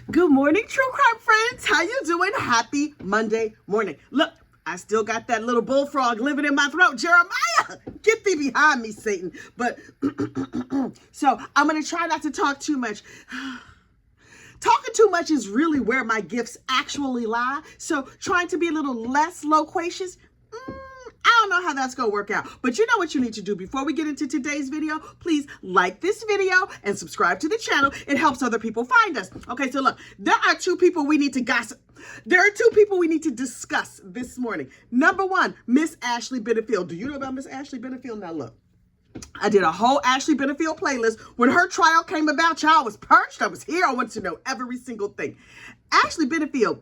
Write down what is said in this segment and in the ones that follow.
Good morning, true crime friends. How you doing? Happy Monday morning. Look, I still got that little bullfrog living in my throat. Jeremiah, get thee behind me, Satan. But, so I'm going to try not to talk too much. Talking too much is really where my gifts actually lie. So trying to be a little less loquacious, I don't know how that's going to work out. But you know what you need to do before we get into today's video? Please like this video and subscribe to the channel. It helps other people find us. Okay, so look, there are two people we need to gossip. There are two people we need to discuss this morning. Number one, Miss Ashley Benefield. Do you know about Miss Ashley Benefield? Now look, I did a whole Ashley Benefield playlist. When her trial came about, y'all, I was perched. I was here. I wanted to know every single thing. Ashley Benefield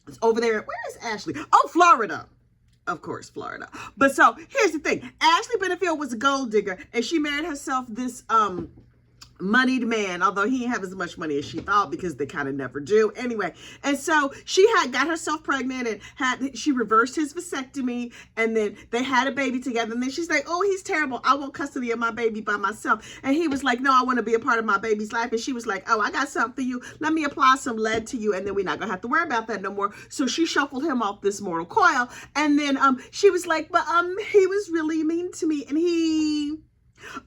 is over there. Where is Ashley? Oh, Florida. Of course, Florida. But so here's the thing. Ashley Benefield was a gold digger and she married herself this moneyed man, although he didn't have as much money as she thought because they kind of never do. Anyway, and so she had got herself pregnant and she reversed his vasectomy, and then they had a baby together, and then she's like, oh, he's terrible. I want custody of my baby by myself. And he was like, no, I want to be a part of my baby's life. And she was like, oh, I got something for you. Let me apply some lead to you, and then we're not gonna have to worry about that no more. So she shuffled him off this mortal coil, and then she was like, but he was really mean to me, and he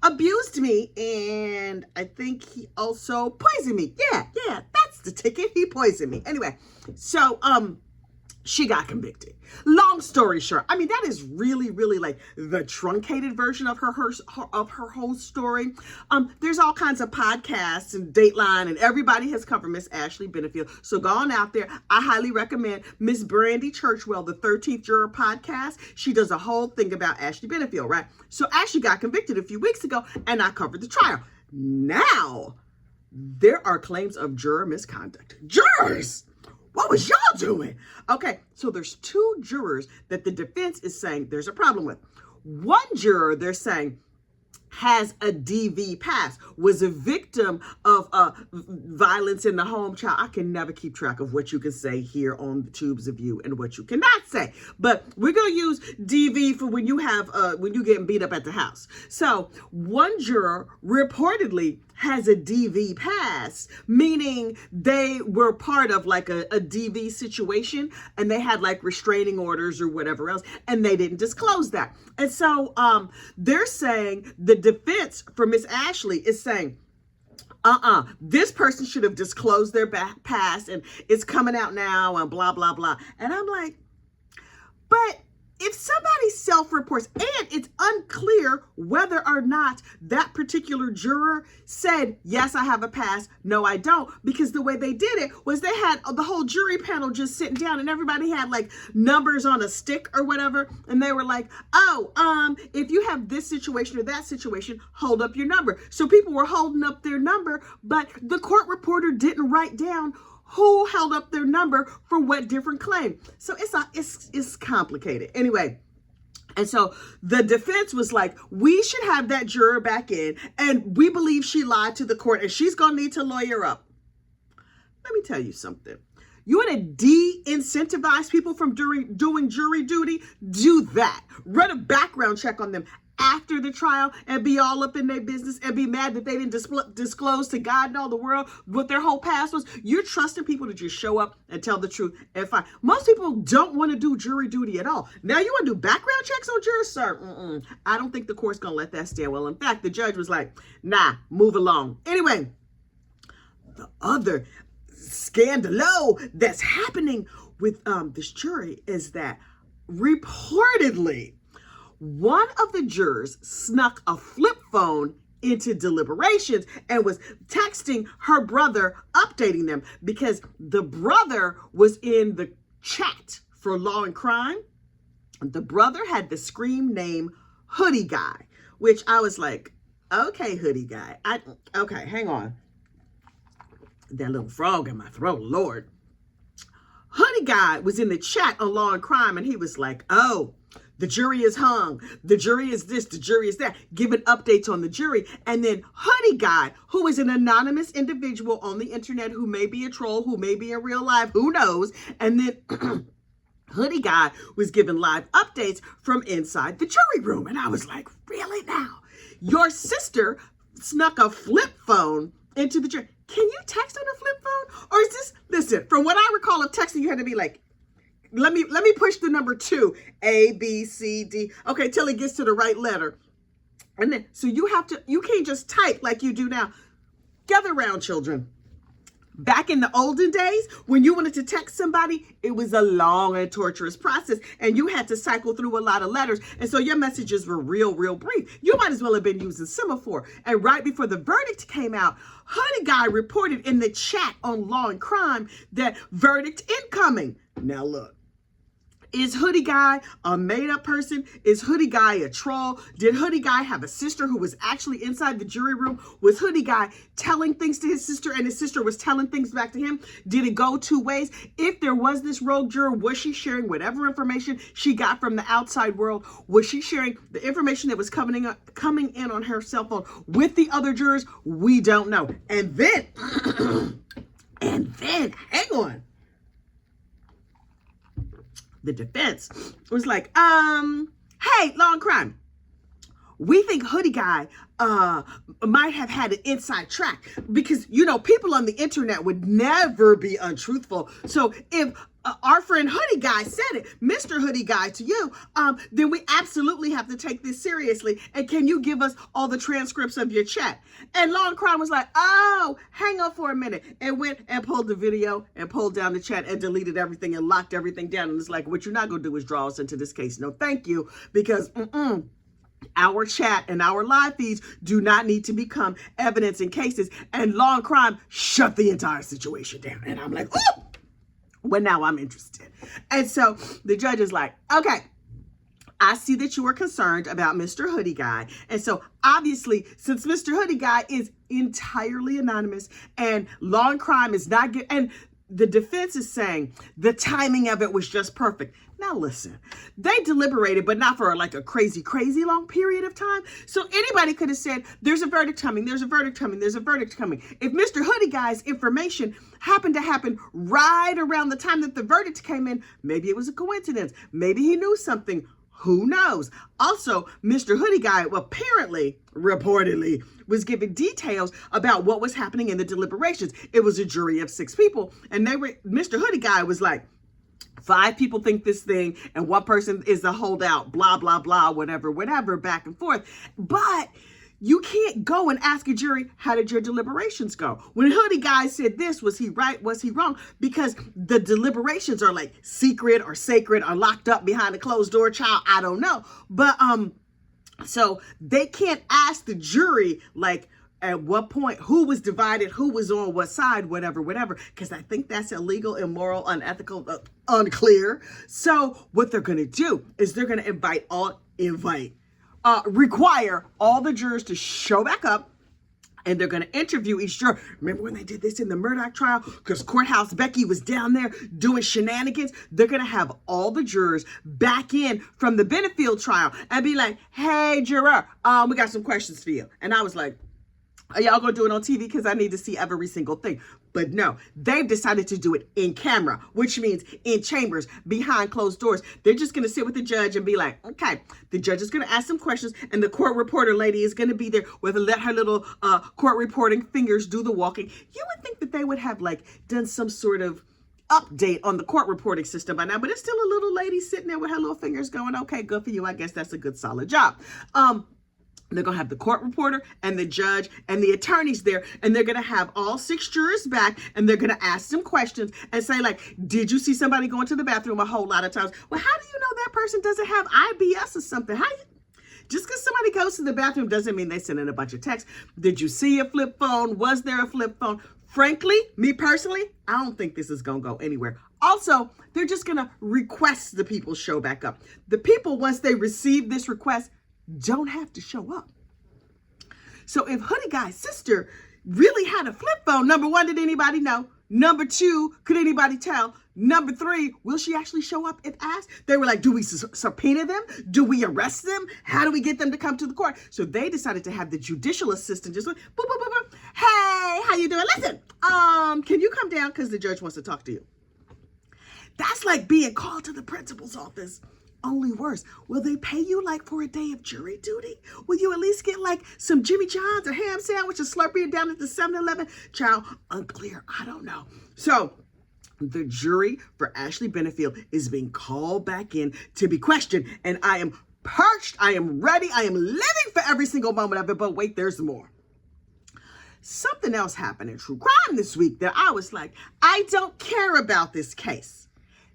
abused me, and I think he also poisoned me. Yeah, that's the ticket. He poisoned me. Anyway, so she got convicted. Long story short, I mean, that is really like the truncated version of her whole story. There's all kinds of podcasts and Dateline, and everybody has covered Miss Ashley Benefield. So go on out there. I highly recommend Miss Brandy Churchwell, the 13th Juror podcast. She does a whole thing about Ashley Benefield, right? So Ashley got convicted a few weeks ago, and I covered the trial. Now, there are claims of juror misconduct. Jurors! What was y'all doing? Okay, so there's two jurors that the defense is saying there's a problem with. One juror, they're saying, has a DV past, was a victim of violence in the home. Child, I can never keep track of what you can say here on the Tubes of You and what you cannot say. But we're going to use DV for when you have when you getting beat up at the house. So one juror reportedly has a DV past, meaning they were part of like a DV situation, and they had like restraining orders or whatever else, and they didn't disclose that. And so they're saying, the defense for Miss Ashley is saying, this person should have disclosed their past, and it's coming out now, and blah, blah, blah. And I'm like, but if somebody self-reports, and it's unclear whether or not that particular juror said, yes, I have a past, no, I don't, because the way they did it was they had the whole jury panel just sitting down, and everybody had like numbers on a stick or whatever, and they were like, oh, if you have this situation or that situation, hold up your number. So people were holding up their number, but the court reporter didn't write down who held up their number for what different claim. So it's complicated. Anyway, and so the defense was like, we should have that juror back in, and we believe she lied to the court, and she's going to need to lawyer up. Let me tell you something. You want to de-incentivize people from doing jury duty? Do that. Run a background check on them after the trial and be all up in their business and be mad that they didn't disclose to God and all the world what their whole past was. You're trusting people to just show up and tell the truth and fine. Most people don't want to do jury duty at all. Now you want to do background checks on jurors, sir? I don't think the court's going to let that stand well. In fact, the judge was like, nah, move along. Anyway, the other scandalo that's happening with this jury is that reportedly one of the jurors snuck a flip phone into deliberations and was texting her brother, updating them, because the brother was in the chat for Law and Crime. The brother had the screen name Hoodie Guy, which I was like, okay, Hoodie Guy. Okay, hang on. That little frog in my throat, Lord. Hoodie Guy was in the chat on Law and Crime, and he was like, oh, the jury is hung. The jury is this. The jury is that. Giving updates on the jury. And then Hoodie Guy, who is an anonymous individual on the internet who may be a troll, who may be in real life, who knows? And then Hoodie Guy was giving live updates from inside the jury room. And I was like, really now? Your sister snuck a flip phone into the jury. Can you text on a flip phone? Or is this listen, from what I recall of texting, you had to be like, let me push the number 2, A, B, C, D. Okay, till it gets to the right letter. And then, so you can't just type like you do now. Gather around, children. Back in the olden days, when you wanted to text somebody, it was a long and torturous process, and you had to cycle through a lot of letters, and so your messages were real brief. You might as well have been using semaphore. And right before the verdict came out, Hoodie Guy reported in the chat on Law and Crime that verdict incoming. Now look. Is Hoodie Guy a made-up person? Is Hoodie Guy a troll? Did Hoodie Guy have a sister who was actually inside the jury room? Was Hoodie Guy telling things to his sister and his sister was telling things back to him? Did it go 2 ways? If there was this rogue juror, was she sharing whatever information she got from the outside world? Was she sharing the information that was coming in on her cell phone with the other jurors? We don't know. And then, hang on. The defense was like, hey, Law and Crime, we think Hoodie Guy might have had an inside track because, you know, people on the internet would never be untruthful. So if our friend Hoodie Guy said it, Mr. Hoodie Guy to you, then we absolutely have to take this seriously. And can you give us all the transcripts of your chat? And Law and Crime was like, oh, hang on for a minute, and went and pulled the video and pulled down the chat and deleted everything and locked everything down. And it's like, what you're not going to do is draw us into this case. No, thank you, because our chat and our live feeds do not need to become evidence in cases. And Law and Crime shut the entire situation down. And I'm like, oh! Well, now I'm interested. And so the judge is like, okay, I see that you are concerned about Mr. Hoodie Guy. And so obviously, since Mr. Hoodie Guy is entirely anonymous and Law and Crime is not good, and the defense is saying the timing of it was just perfect. Now listen, they deliberated, but not for like a crazy long period of time. So anybody could have said, there's a verdict coming, there's a verdict coming, there's a verdict coming. If Mr. Hoodie Guy's information happened to happen right around the time that the verdict came in, maybe it was a coincidence. Maybe he knew something. Who knows? Also, Mr. Hoodie Guy reportedly, was giving details about what was happening in the deliberations. It was a jury of 6 people, and Mr. Hoodie Guy was like, 5 people think this thing, and 1 person is a holdout, blah, blah, blah, whatever, back and forth. But you can't go and ask a jury, how did your deliberations go? When Hoodie Guy said this, was he right? Was he wrong? Because the deliberations are like secret or sacred or locked up behind a closed door, child. I don't know. But, so they can't ask the jury, like, at what point, who was divided, who was on what side, whatever, because I think that's illegal, immoral, unethical, unclear. So what they're going to do is they're going to require all the jurors to show back up, and they're going to interview each juror. Remember when they did this in the Murdoch trial? Because Courthouse Becky was down there doing shenanigans. They're going to have all the jurors back in from the Benefield trial and be like, hey, juror, we got some questions for you. And I was like, are y'all going to do it on TV? Because I need to see every single thing. But no, they've decided to do it in camera, which means in chambers, behind closed doors. They're just going to sit with the judge and be like, okay, the judge is going to ask some questions, and the court reporter lady is going to be there with let her little court reporting fingers do the walking. You would think that they would have like done some sort of update on the court reporting system by now, but it's still a little lady sitting there with her little fingers going, okay, good for you. I guess that's a good solid job. They're going to have the court reporter and the judge and the attorneys there, and they're going to have all 6 jurors back, and they're going to ask them questions and say, like, did you see somebody going to the bathroom a whole lot of times? Well, how do you know that person doesn't have IBS or something? Just because somebody goes to the bathroom doesn't mean they send in a bunch of texts. Did you see a flip phone? Was there a flip phone? Frankly, me personally, I don't think this is going to go anywhere. Also, they're just going to request the people show back up. The people, once they receive this request, don't have to show up. So if Hoodie Guy's sister really had a flip phone, number 1, did anybody know? Number 2, could anybody tell? Number 3, will she actually show up if asked? They were like, do we subpoena them? Do we arrest them? How do we get them to come to the court? So they decided to have the judicial assistant just like, boop, boop, boop, boop. Hey, how you doing? Listen, can you come down? Because the judge wants to talk to you. That's like being called to the principal's office. Only worse. Will they pay you like for a day of jury duty? Will you at least get like some Jimmy John's or ham sandwich or Slurpee down at the 7-Eleven? Child, unclear. I don't know. So The jury for Ashley Benefield is being called back in to be questioned, and I am perched, I am ready, I am living for every single moment of it, but wait, there's more. Something else happened in true crime this week that I was like, I don't care about this case.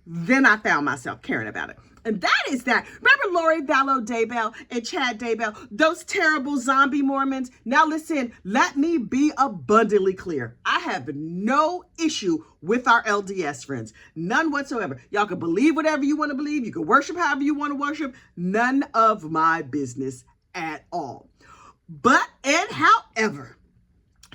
Then I found myself caring about it. And that is that, remember Lori Vallow Daybell and Chad Daybell, those terrible zombie Mormons? Now listen, let me be abundantly clear. I have no issue with our LDS friends. None whatsoever. Y'all can believe whatever you want to believe. You can worship however you want to worship. None of my business at all. But, and however,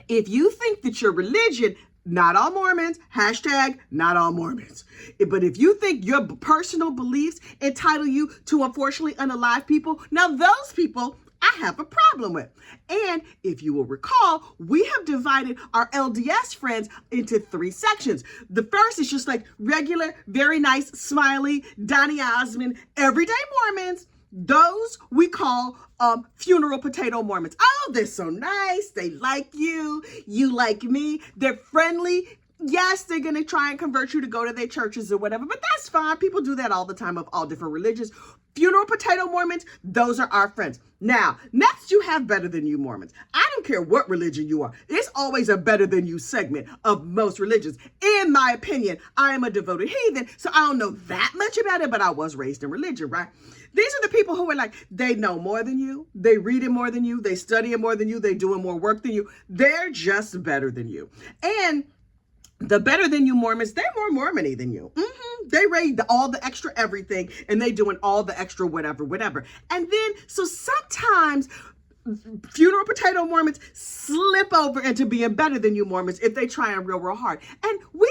if you think that your religion, not all Mormons, hashtag not all Mormons. But if you think your personal beliefs entitle you to unfortunately unalive people, now those people I have a problem with. And if you will recall, we have divided our LDS friends into 3 sections. The first is just like regular, very nice, smiley, Donny Osmond, everyday Mormons. Those we call funeral potato Mormons. Oh, they're so nice. They like you. You like me. They're friendly. Yes, they're going to try and convert you to go to their churches or whatever, but that's fine. People do that all the time of all different religions. Funeral potato Mormons, those are our friends. Now, next you have better than you Mormons. I don't care what religion you are. It's always a better than you segment of most religions. In my opinion, I am a devoted heathen, so I don't know that much about it, but I was raised in religion, right? These are the people who are like, they know more than you. They read it more than you. They study it more than you. They doing more work than you. They're just better than you. And the better than you Mormons, they're more Mormon-y than you. They read all the extra everything and they doing all the extra whatever. And then, so sometimes funeral potato Mormons slip over into being better than you Mormons if they try real hard. And we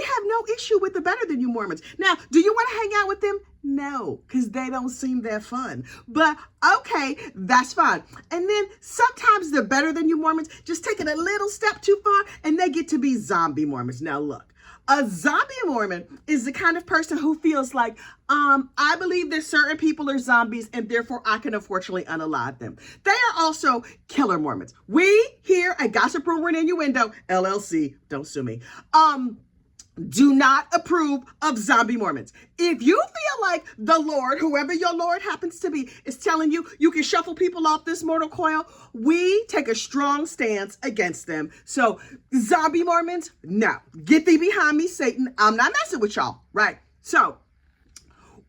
have no issue with the better than you Mormons. Now, do you want to hang out with them? No, because they don't seem that fun. But okay, that's fine. And then sometimes the better than you Mormons just take it a little step too far and they get to be zombie Mormons. Now look, a zombie Mormon is the kind of person who feels like, I believe that certain people are zombies and therefore I can unfortunately unalive them. They are also killer Mormons. We here at Gossip Rumor and Innuendo LLC, don't sue me, do not approve of zombie Mormons. If you feel like the Lord, whoever your Lord happens to be, is telling you you can shuffle people off this mortal coil, we take a strong stance against them. So zombie Mormons, no. Get thee behind me, Satan. I'm not messing with y'all, right? So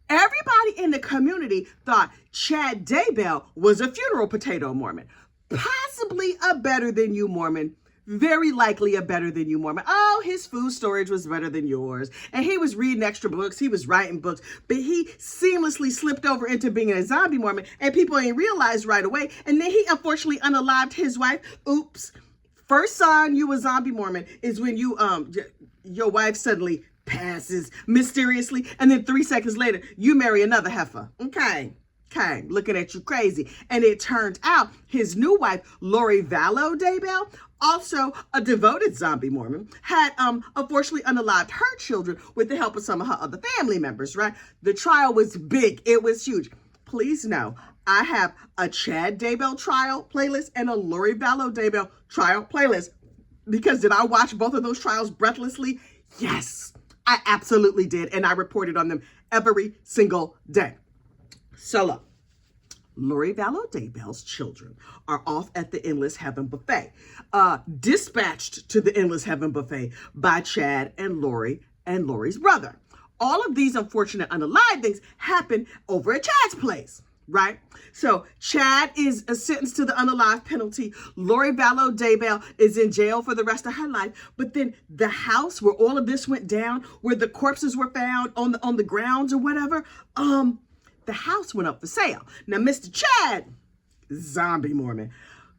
everybody in the community thought Chad Daybell was a funeral potato Mormon, possibly a better than you Mormon. Very likely a better than you Mormon. Oh, his food storage was better than yours. And he was reading extra books. He was writing books. But he seamlessly slipped over into being a zombie Mormon. And people ain't realized right away. And then he unfortunately unalived his wife. Oops. First sign you a zombie Mormon is when you your wife suddenly passes mysteriously. And then 3 seconds later, you marry another heifer. Okay, looking at you crazy. And it turned out his new wife, Lori Vallow Daybell, also a devoted zombie Mormon, had unfortunately unalived her children with the help of some of her other family members, right? The trial was big. It was huge. Please know, I have a Chad Daybell trial playlist and a Lori Vallow Daybell trial playlist. Because did I watch both of those trials breathlessly? Yes, I absolutely did. And I reported on them every single day. So look, Lori Vallow Daybell's children are off at the Endless Heaven Buffet, dispatched to the Endless Heaven Buffet by Chad and Lori and Lori's brother. All of these unfortunate unalive things happen over at Chad's place, right? So Chad is sentenced to the unalive penalty. Lori Vallow Daybell is in jail for the rest of her life. But then the house where all of this went down, where the corpses were found on the grounds or whatever, the house went up for sale. Now, Mr. Chad, zombie Mormon,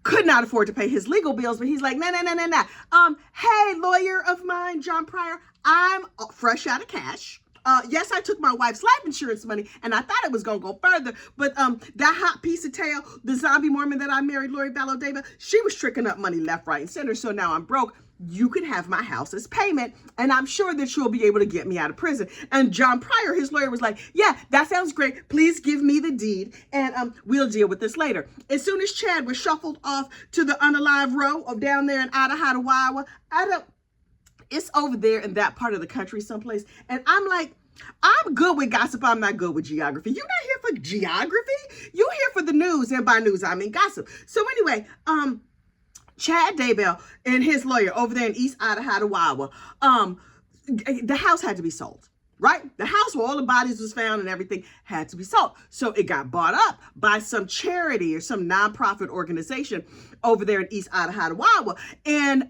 could not afford to pay his legal bills, but he's like, no. Hey, lawyer of mine, John Pryor, I'm fresh out of cash. Yes, I took my wife's life insurance money, and I thought it was going to go further, but that hot piece of tail, the zombie Mormon that I married, Lori Vallow Daybell, she was tricking up money left, right, and center, so now I'm broke. You can have my house as payment, and I'm sure that you'll be able to get me out of prison. And John Pryor, his lawyer, was like, yeah, that sounds great. Please give me the deed, and we'll deal with this later. As soon as Chad was shuffled off to the unalive row of down there in Idaho, Iowa, It's over there in that part of the country someplace. And I'm like, I'm good with gossip. I'm not good with geography. You're not here for geography. You're here for the news. And by news, I mean gossip. So anyway, Chad Daybell and his lawyer over there in East Idaho, Iowa, the house had to be sold. Right? The house where all the bodies was found and everything had to be sold. So it got bought up by some charity or some nonprofit organization over there in East Idaho, Iowa. And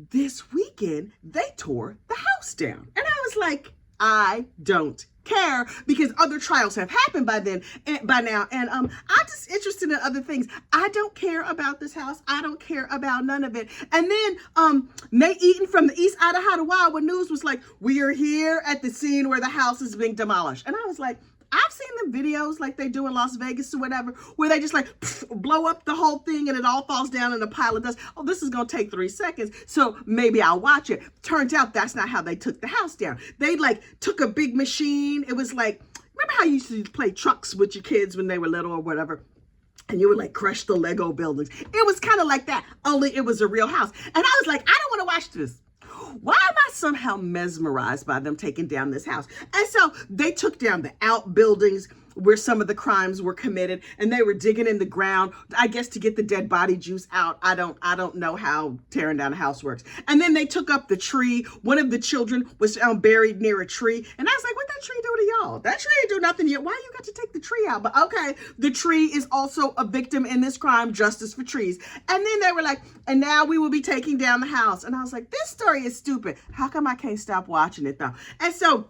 this weekend, they tore the house down. And I was like, I don't care, because other trials have happened by now, and I'm just interested in other things. I don't care about this house. I don't care about none of it. And then Nate Eaton from the East Idaho Iowa News was like, we are here at the scene where the house is being demolished. And I was like, I've seen the videos like they do in Las Vegas or whatever, where they just like blow up the whole thing and it all falls down in a pile of dust. Oh, this is going to take 3 seconds, so maybe I'll watch it. Turns out that's not how they took the house down. They like took a big machine. It was like, remember how you used to play trucks with your kids when they were little or whatever? And you would like crush the Lego buildings. It was kind of like that, only it was a real house. And I was like, I don't want to watch this. Why am I somehow mesmerized by them taking down this house? And so they took down the outbuildings where some of the crimes were committed, and they were digging in the ground, I guess, to get the dead body juice out. I don't know how tearing down a house works. And then they took up the tree. One of the children was found buried near a tree. And I was like, what that tree do to y'all? That tree ain't do nothing yet. Why you got to take the tree out? But okay, the tree is also a victim in this crime, justice for trees. And then they were like, and now we will be taking down the house. And I was like, this story is stupid. How come I can't stop watching it though? And so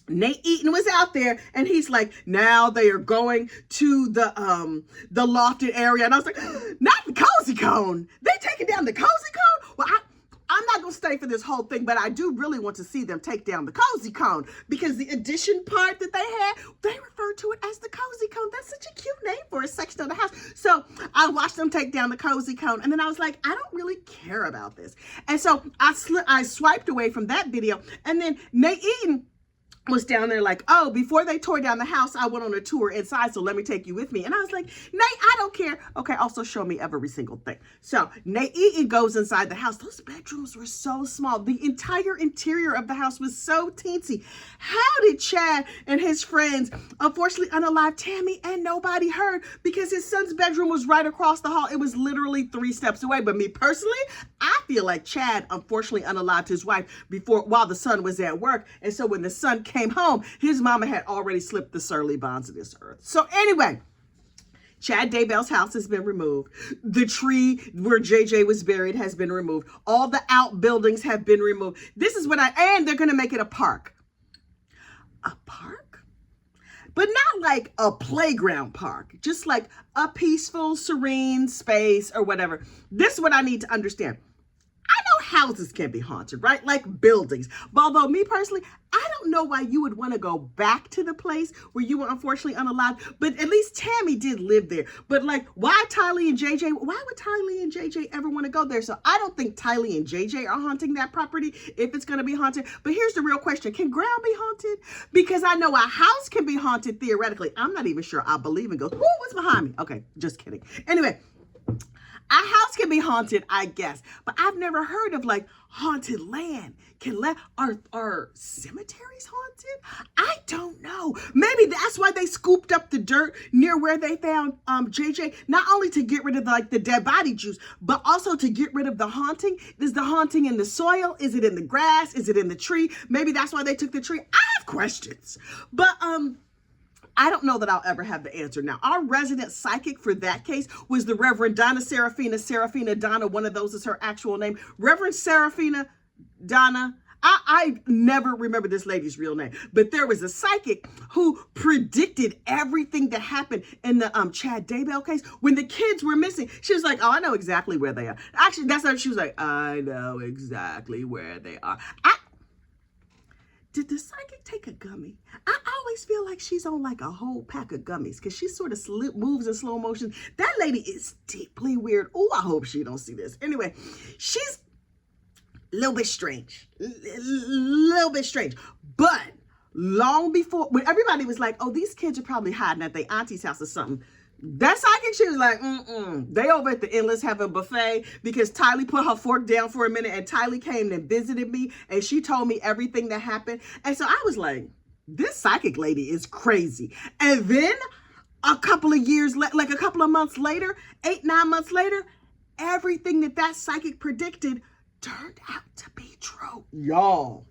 Nate Eaton was out there, and he's like, now they are going to the lofted area. And I was like, not the cozy cone. They taking down the cozy cone? Well, I'm not going to stay for this whole thing, but I do really want to see them take down the cozy cone, because the addition part that they had, they referred to it as the cozy cone. That's such a cute name for a section of the house. So I watched them take down the cozy cone, and then I was like, I don't really care about this. And so I swiped away from that video, and then Nate Eaton was down there like, oh, before they tore down the house, I went on a tour inside, so let me take you with me. And I was like, Nate, I don't care. Okay, also show me every single thing. So Nate Eaton goes inside the house. Those bedrooms were so small. The entire interior of the house was so teensy. How did Chad and his friends, unfortunately unalive Tammy and nobody heard, because his son's bedroom was right across the hall. It was literally 3 steps away. But me personally, I feel like Chad unfortunately unalived his wife while the son was at work. And so when the son came home, his mama had already slipped the surly bonds of this earth. So anyway, Chad Daybell's house has been removed. The tree where JJ was buried has been removed. All the outbuildings have been removed. This is what and they're going to make it a park. A park? But not like a playground park, just like a peaceful, serene space or whatever. This is what I need to understand. I know houses can be haunted, right? Like buildings. But although me personally, I don't know why you would want to go back to the place where you were unfortunately unalived. But at least Tammy did live there. But like, why would Tylee and JJ ever want to go there? So I don't think Tylee and JJ are haunting that property if it's going to be haunted. But here's the real question. Can ground be haunted? Because I know a house can be haunted theoretically. I'm not even sure I believe in ghosts. Ooh, what's behind me? Okay, just kidding. Anyway. A house can be haunted, I guess, but I've never heard of like haunted land. Are cemeteries haunted? I don't know. Maybe that's why they scooped up the dirt near where they found JJ, not only to get rid of the dead body juice, but also to get rid of the haunting. Is the haunting in the soil? Is it in the grass? Is it in the tree? Maybe that's why they took the tree. I have questions, but I don't know that I'll ever have the answer. Now, our resident psychic for that case was the Reverend Donna Serafina Donna. One of those is her actual name. Reverend Serafina Donna. I never remember this lady's real name, but there was a psychic who predicted everything that happened in the Chad Daybell case. When the kids were missing, she was like, oh, I know exactly where they are. Actually, that's how she was like, I know exactly where they are. Did the psychic take a gummy? I always feel like she's on like a whole pack of gummies because she sort of moves in slow motion. That lady is deeply weird. Oh, I hope she don't see this. Anyway, she's a little bit strange. But long before, when everybody was like, oh, these kids are probably hiding at their auntie's house or something, That psychic, she was like, They over at the Endless Heaven buffet because Tylee put her fork down for a minute, and Tylee came and visited me, and she told me everything that happened. And so I was like, this psychic lady is crazy. And then a couple of years, like a couple of months later, 8-9 months later, everything that psychic predicted turned out to be true. Y'all.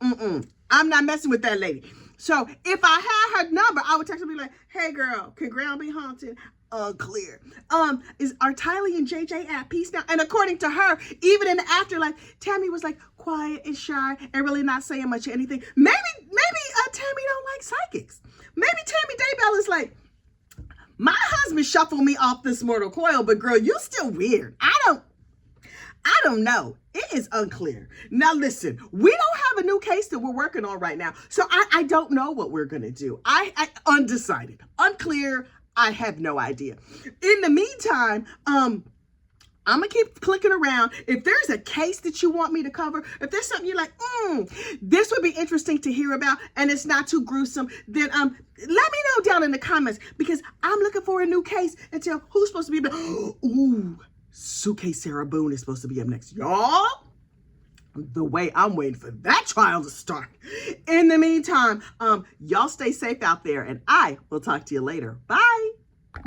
I'm not messing with that lady. So if I had her number, I would text her and be like, hey girl, can ground be haunted? Unclear. Are Tylee and JJ at peace now? And according to her, even in the afterlife, Tammy was like quiet and shy and really not saying much of anything. Maybe Tammy don't like psychics. Maybe Tammy Daybell is like, my husband shuffled me off this mortal coil, but girl, you still weird. I don't know. It is unclear. Now listen, we don't have a new case that we're working on right now. So I don't know what we're going to do. I undecided, unclear. I have no idea. In the meantime, I'm going to keep clicking around. If there's a case that you want me to cover, if there's something you're like, this would be interesting to hear about and it's not too gruesome, then let me know down in the comments, because I'm looking for a new case until who's supposed to be ooh, Suitcase Sarah Boone is supposed to be up next. Y'all, the way I'm waiting for that trial to start. In the meantime, y'all stay safe out there, and I will talk to you later. Bye.